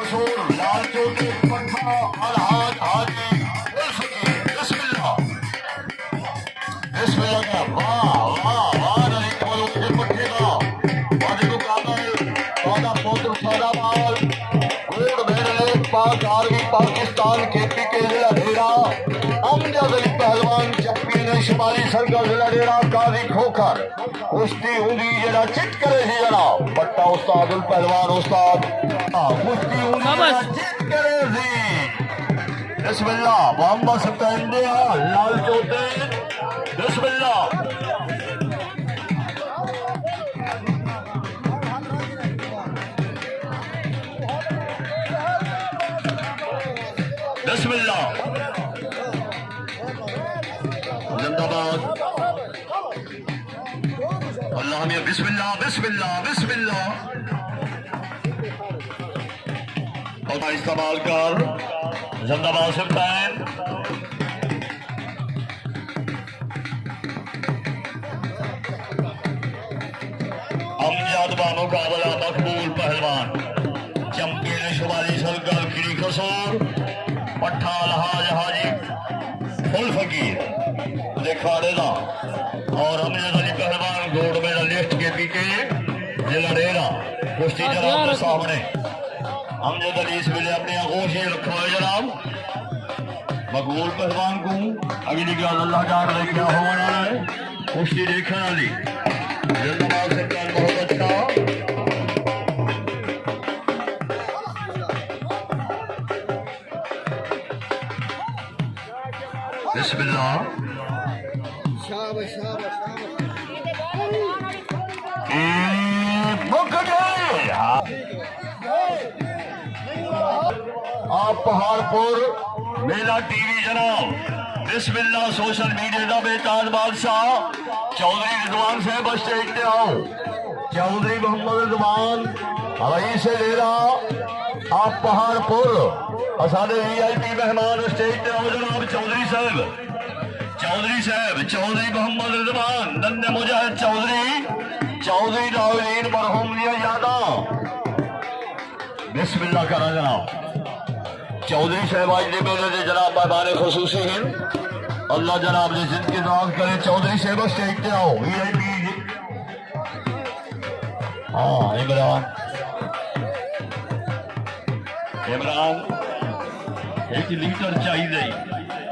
خسور لال چوٹی پٹھا الحاج حاجی بسم اللہ بسم اللہ واہ واہ واہ نہیں بولو مجھے پٹھے کا واجی کو کہتا ہے سودا پوتر سودا مال گوڑ بھیڑ پاک آرمی پاکستان کے پی کے ضلع ڈھیرا امجد علی پہلوان چمپئن شمالی سرکل ضلع ڈھیرا قاضی کھوکھر کشتی ہوندی جڑا چٹ کرے سی جناب بٹا استاد الپہلوان استاد کشتی ہوندی جڑا چٹ کرے سی بسم اللہ محمد ستندیا لال چوٹے بسم اللہ بسم اللہ زندہ باد اللہ میں بسم اللہ بسم اللہ بسم اللہ اور استعمال کر زندہ باد سلطان امجد بمقابلہ مقبول پہلوان چمپئن شمالی سرکل کھڑی خسور پٹھا الحاج حاجی فل فقیر دکھاڑے دا اور امجد علی پہلوان گوڑ میرا لفٹ کے پیچھے ضلع ڈھیرا کشتی جناب کے سامنے امجد علی اس ویلے اپنی آغوشیں رکھو ہے جناب مقبول پہلوان کو اگلی گال اللہ جان لے کیا ہو رہا ہے کشتی دیکھنے والی زندہ باد سرکار بہت اچھا بسم اللہ آپ پہاڑ پور میلا ٹی وی جناب بسم اللہ سوشل میڈیا دا بیتاج بادشاہ چودھری رضوان صاحب اسٹیج پہ آؤ چودھری محمد رضوان ہوائی سے لے رہا آپ پہاڑ پور اسادے وی آئی پی مہمان اسٹیج پہ آؤ جناب چودھری صاحب چودھری محمد رضوان نند مجاہد چودھری راولین مرحوم دیا یاداں بسم اللہ کرا جناب چودھری صاحب آج دے میلے دے جناب مہمان خصوصی ہیں اللہ جناب نے زندگی دعا کرے چودھری صاحب اسٹیج پہ آؤ وی آئی پی ہاں عمران ایک لیٹر چاہی دے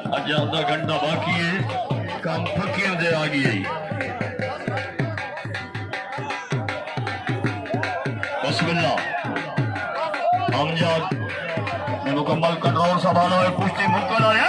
اج آدھا گھنٹہ باقی ہے کام پھکیر دے آگی ہے بسم اللہ امجد مکمل کنٹرول سنبھالا ہے کشتی مکمل ہے